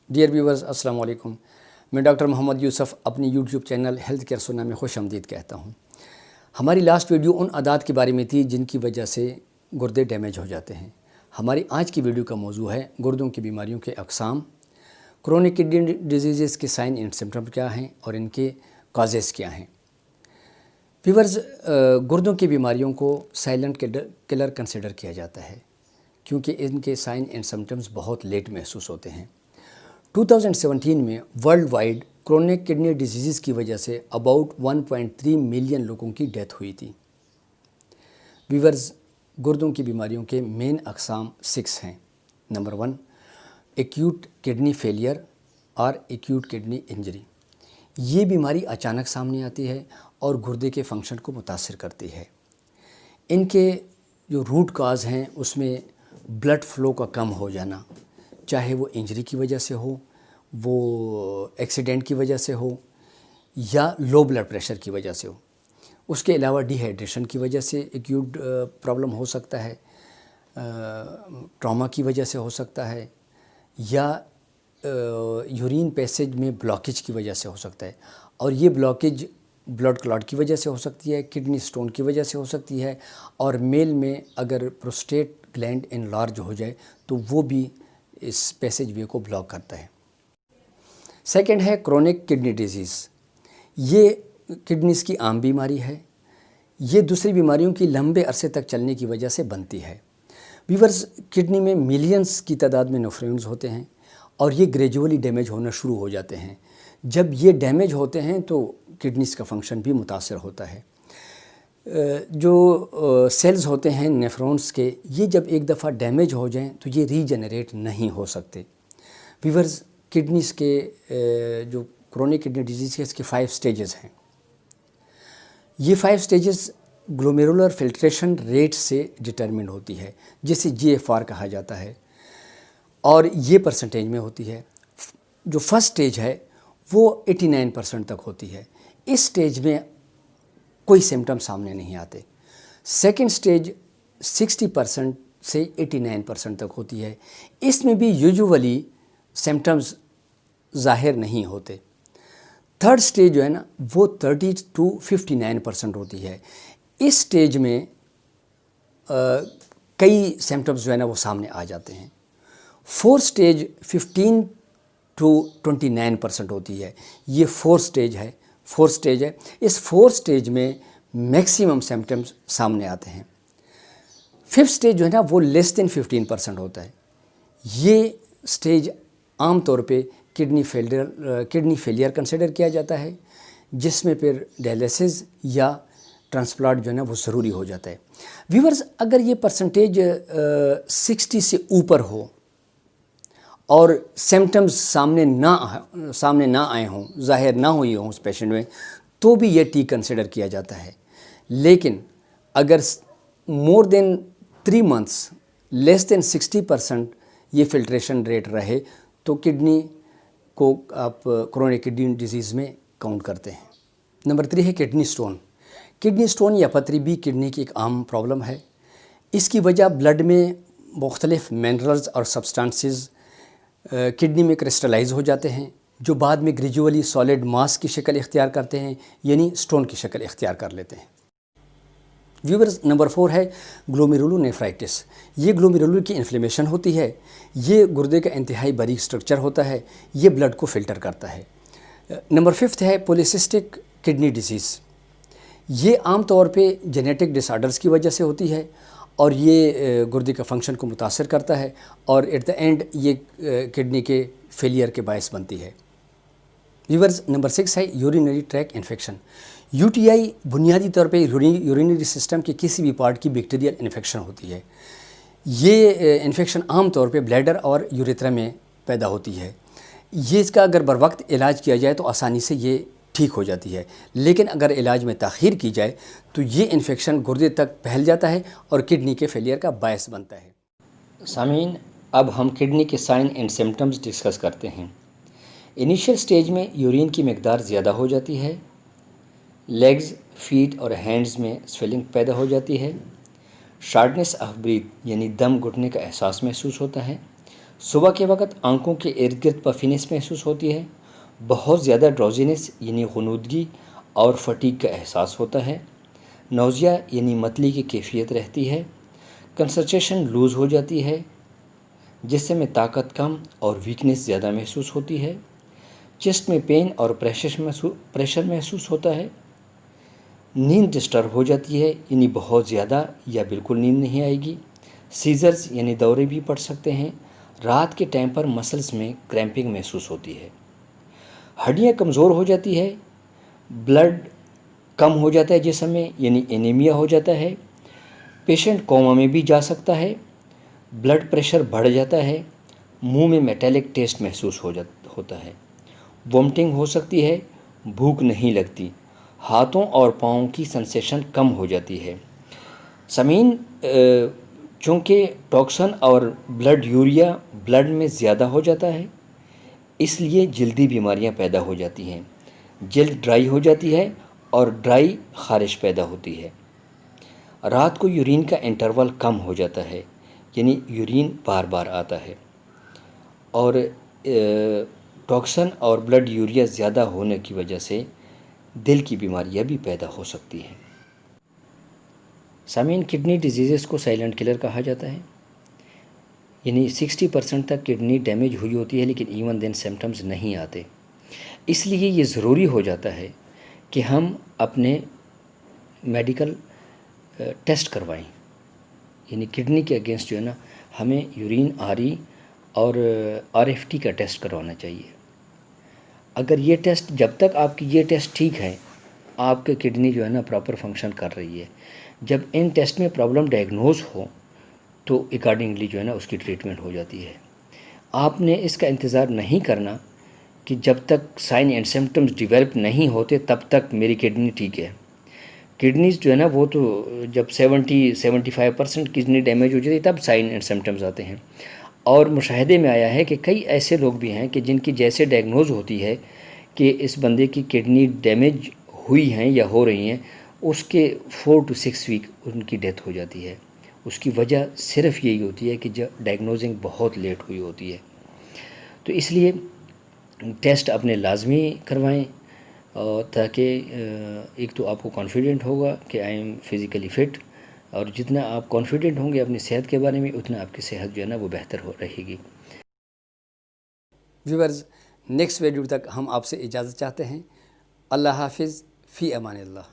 Dear viewers السلام علیکم. میں ڈاکٹر محمد یوسف اپنی یوٹیوب چینل ہیلتھ کیئر سننا میں خوش آمدید کہتا ہوں. ہماری لاسٹ ویڈیو ان عادات کے بارے میں تھی جن کی وجہ سے گردے ڈیمیج ہو جاتے ہیں. ہماری آج کی ویڈیو کا موضوع ہے گردوں کی بیماریوں کے اقسام، کرونک کڈنی ڈیزیزز کے سائن اینڈ سمپٹم کیا ہیں اور ان کے کازز کیا ہیں. ویورز، گردوں کی بیماریوں کو سائلنٹ کلر کنسیڈر کیا جاتا ہے کیونکہ ان کے سائن اینڈ سمپٹمز بہت لیٹ محسوس ہوتے ہیں. 2017 میں worldwide chronic kidney disease کی وجہ سے اباؤٹ 1.3 ملین لوگوں کی ڈیتھ ہوئی تھی. ویورز، گردوں کی بیماریوں کے مین اقسام 6 ہیں. نمبر 1، ایکیوٹ کڈنی فیلئر اور ایکیوٹ کڈنی انجری. یہ بیماری اچانک سامنے آتی ہے اور گردے کے فنکشن کو متاثر کرتی ہے. ان کے جو روٹ کاز ہیں اس میں بلڈ فلو کا کم ہو جانا، چاہے وہ انجری کی وجہ سے ہو، وہ ایکسیڈنٹ کی وجہ سے ہو یا لو بلڈ پریشر کی وجہ سے ہو. اس کے علاوہ ڈی ہائیڈریشن کی وجہ سے ایکیوٹ پرابلم ہو سکتا ہے، ٹراما کی وجہ سے ہو سکتا ہے، یا یورین پیسیج میں بلاکیج کی وجہ سے ہو سکتا ہے. اور یہ بلاکیج بلڈ کلاٹ کی وجہ سے ہو سکتی ہے، کڈنی سٹون کی وجہ سے ہو سکتی ہے، اور میل میں اگر پروسٹیٹ گلینڈ انلارج ہو جائے تو وہ بھی اس پیسیج وے کو بلاک کرتا ہے. سیکنڈ ہے کرونک کڈنی ڈیزیز. یہ کڈنیز کی عام بیماری ہے. یہ دوسری بیماریوں کی لمبے عرصے تک چلنے کی وجہ سے بنتی ہے. ویورز، کڈنی میں ملینز کی تعداد میں نیفرونز ہوتے ہیں اور یہ گریجولی ڈیمیج ہونا شروع ہو جاتے ہیں. جب یہ ڈیمیج ہوتے ہیں تو کڈنیز کا فنکشن بھی متاثر ہوتا ہے. جو سیلز ہوتے ہیں نیفرونز کے، یہ جب ایک دفعہ ڈیمیج ہو جائیں تو یہ ری جنریٹ نہیں ہو سکتے. ویورز، کڈنیز کے جو کرونک کڈنی ڈیزیز ہے اس کے 5 سٹیجز ہیں. یہ 5 سٹیجز گلومیرولر فلٹریشن ریٹ سے ڈٹرمنڈ ہوتی ہے، جسے GFR کہا جاتا ہے، اور یہ پرسنٹیج میں ہوتی ہے. جو فرسٹ سٹیج ہے وہ 89% تک ہوتی ہے. اس سٹیج میں کوئی سمٹم سامنے نہیں آتے. سیکنڈ سٹیج 60% سے 89% تک ہوتی ہے. اس میں بھی یوجولی سمٹمز ظاہر نہیں ہوتے. تھرڈ سٹیج جو ہے نا وہ 30 to 59% ہوتی ہے. اس سٹیج میں کئی سمٹمز جو ہے نا وہ سامنے آ جاتے ہیں. فورتھ سٹیج 15 to 29% ہوتی ہے. یہ فورتھ سٹیج ہے. اس فورتھ سٹیج میں میکسیمم سمٹمز سامنے آتے ہیں. ففتھ سٹیج جو ہے نا وہ لیس دین 15% ہوتا ہے. یہ سٹیج عام طور پہ کڈنی فیلئر کنسیڈر کیا جاتا ہے، جس میں پھر ڈائلیسس یا ٹرانسپلانٹ جو ہے نا وہ ضروری ہو جاتا ہے. ویورز، اگر یہ پرسنٹیج 60 سے اوپر ہو اور سمٹمز سامنے نہ آئے ہوں، ظاہر نہ ہوئی ہوں اس پیشنٹ میں، تو بھی یہ ٹی کنسیڈر کیا جاتا ہے. لیکن اگر مور دین 3 months لیس دین 60% یہ فلٹریشن ریٹ رہے تو کڈنی کو آپ کرونک کڈنی ڈیزیز میں کاؤنٹ کرتے ہیں. نمبر 3 ہے کڈنی سٹون. کڈنی سٹون یا پتھری بھی کڈنی کی ایک عام پرابلم ہے. اس کی وجہ بلڈ میں مختلف منرلز اور سبسٹانسز کڈنی میں کرسٹلائز ہو جاتے ہیں، جو بعد میں گریجولی سالڈ ماس کی شکل اختیار کرتے ہیں، یعنی سٹون کی شکل اختیار کر لیتے ہیں. ویورز، نمبر 4 ہے گلومیرولونیفرائٹس. یہ گلومیرولر کی انفلیمیشن ہوتی ہے. یہ گردے کا انتہائی باریک سٹرکچر ہوتا ہے. یہ بلڈ کو فلٹر کرتا ہے. نمبر 5 ہے پولیسسٹک کڈنی ڈیزیز. یہ عام طور پہ جینیٹک ڈس آرڈرز کی وجہ سے ہوتی ہے اور یہ گردے کا فنکشن کو متاثر کرتا ہے اور ایٹ دا اینڈ یہ کڈنی کے فیلئر کے باعث بنتی ہے. ویورز، نمبر 6 ہے یورینری ٹریک انفیکشن. UTI بنیادی طور پہ یورینری سسٹم کے کسی بھی پارٹ کی بیکٹیریل انفیکشن ہوتی ہے. یہ انفیکشن عام طور پہ بلیڈر اور یوریترا میں پیدا ہوتی ہے. اس کا اگر بر وقت علاج کیا جائے تو آسانی سے یہ ٹھیک ہو جاتی ہے، لیکن اگر علاج میں تاخیر کی جائے تو یہ انفیکشن گردے تک پھیل جاتا ہے اور کڈنی کے فیلئر کا باعث بنتا ہے. سامعین، اب ہم کڈنی کے سائن اینڈ سمٹمز ڈسکس کرتے ہیں. انیشیل سٹیج میں یورین کی مقدار زیادہ ہو جاتی ہے. لیگز، فیٹ اور ہینڈز میں سویلنگ پیدا ہو جاتی ہے. شارٹنس آف بریتھ یعنی دم گھٹنے کا احساس محسوس ہوتا ہے. صبح کے وقت آنکھوں کے ارد گرد پفینس محسوس ہوتی ہے، بہت زیادہ ڈراؤزینس یعنی غنودگی اور فٹیگ کا احساس ہوتا ہے، نوزیا یعنی متلی کی کیفیت رہتی ہے، کنسنٹریشن لوز ہو جاتی ہے، جسم میں طاقت کم اور ویکنس زیادہ محسوس ہوتی ہے، چیسٹ میں پین اور پریشر محسوس ہوتا ہے، نیند ڈسٹرب ہو جاتی ہے یعنی بہت زیادہ یا بالکل نیند نہیں آئے گی، سیزرز یعنی دورے بھی پڑ سکتے ہیں، رات کے ٹائم پر مسلز میں کریمپنگ محسوس ہوتی ہے، ہڈیاں کمزور ہو جاتی ہے، بلڈ کم ہو جاتا ہے جسم میں یعنی اینیمیا ہو جاتا ہے، پیشنٹ کوما میں بھی جا سکتا ہے، بلڈ پریشر بڑھ جاتا ہے، منہ میں میٹیلک ٹیسٹ محسوس ہوتا ہے، وومٹنگ ہو سکتی ہے، بھوک نہیں لگتی، ہاتھوں اور پاؤں کی سنسیشن کم ہو جاتی ہے۔ سامعین، چونکہ ٹاکسن اور بلڈ یوریا بلڈ میں زیادہ ہو جاتا ہے، اس لیے جلدی بیماریاں پیدا ہو جاتی ہیں، جلد ڈرائی ہو جاتی ہے اور ڈرائی خارش پیدا ہوتی ہے، رات کو یورین کا انٹرول کم ہو جاتا ہے یعنی یورین بار بار آتا ہے، اور ٹاکسن اور بلڈ یوریا زیادہ ہونے کی وجہ سے دل کی بیماریاں بھی پیدا ہو سکتی ہیں۔ سامعین، کڈنی ڈیزیزز کو سائلنٹ کلر کہا جاتا ہے، یعنی 60% تک کڈنی ڈیمیج ہوئی ہوتی ہے لیکن ایون دین سمٹمز نہیں آتے، اس لیے یہ ضروری ہو جاتا ہے کہ ہم اپنے میڈیکل ٹیسٹ کروائیں، یعنی کڈنی کے اگینسٹ جو ہے نا ہمیں یورین آری اور RFT کا ٹیسٹ کروانا چاہیے۔ اگر یہ ٹیسٹ جب تک آپ کی یہ ٹیسٹ ٹھیک ہے، آپ کے کڈنی جو ہے نا پراپر فنکشن کر رہی ہے، جب ان ٹیسٹ میں پرابلم ڈائگنوز ہو تو اکارڈنگلی جو ہے نا اس کی ٹریٹمنٹ ہو جاتی ہے۔ آپ نے اس کا انتظار نہیں کرنا کہ جب تک سائن اینڈ سمٹمز ڈیولپ نہیں ہوتے تب تک میری کڈنی ٹھیک ہے۔ کڈنیز جو ہے نا وہ تو جب 75% کڈنی ڈیمیج ہو جاتی ہے تب سائن اینڈ سمٹمز آتے ہیں، اور مشاہدے میں آیا ہے کہ کئی ایسے لوگ بھی ہیں کہ جن کی جیسے ڈائگنوز ہوتی ہے کہ اس بندے کی کڈنی ڈیمیج ہوئی ہیں یا ہو رہی ہیں، اس کے 4 to 6 ویک ان کی ڈیتھ ہو جاتی ہے۔ اس کی وجہ صرف یہی ہوتی ہے کہ جب ڈائگنوزنگ بہت لیٹ ہوئی ہوتی ہے۔ تو اس لیے ٹیسٹ اپنے لازمی کروائیں، تاکہ ایک تو آپ کو کانفیڈنٹ ہوگا کہ آئی ایم فزیکلی فٹ، اور جتنا آپ کانفیڈنٹ ہوں گے اپنی صحت کے بارے میں اتنا آپ کی صحت جو ہے نا وہ بہتر رہے گی۔ ویورز، نیکسٹ ویڈیو تک ہم آپ سے اجازت چاہتے ہیں۔ اللہ حافظ، فی امان اللہ۔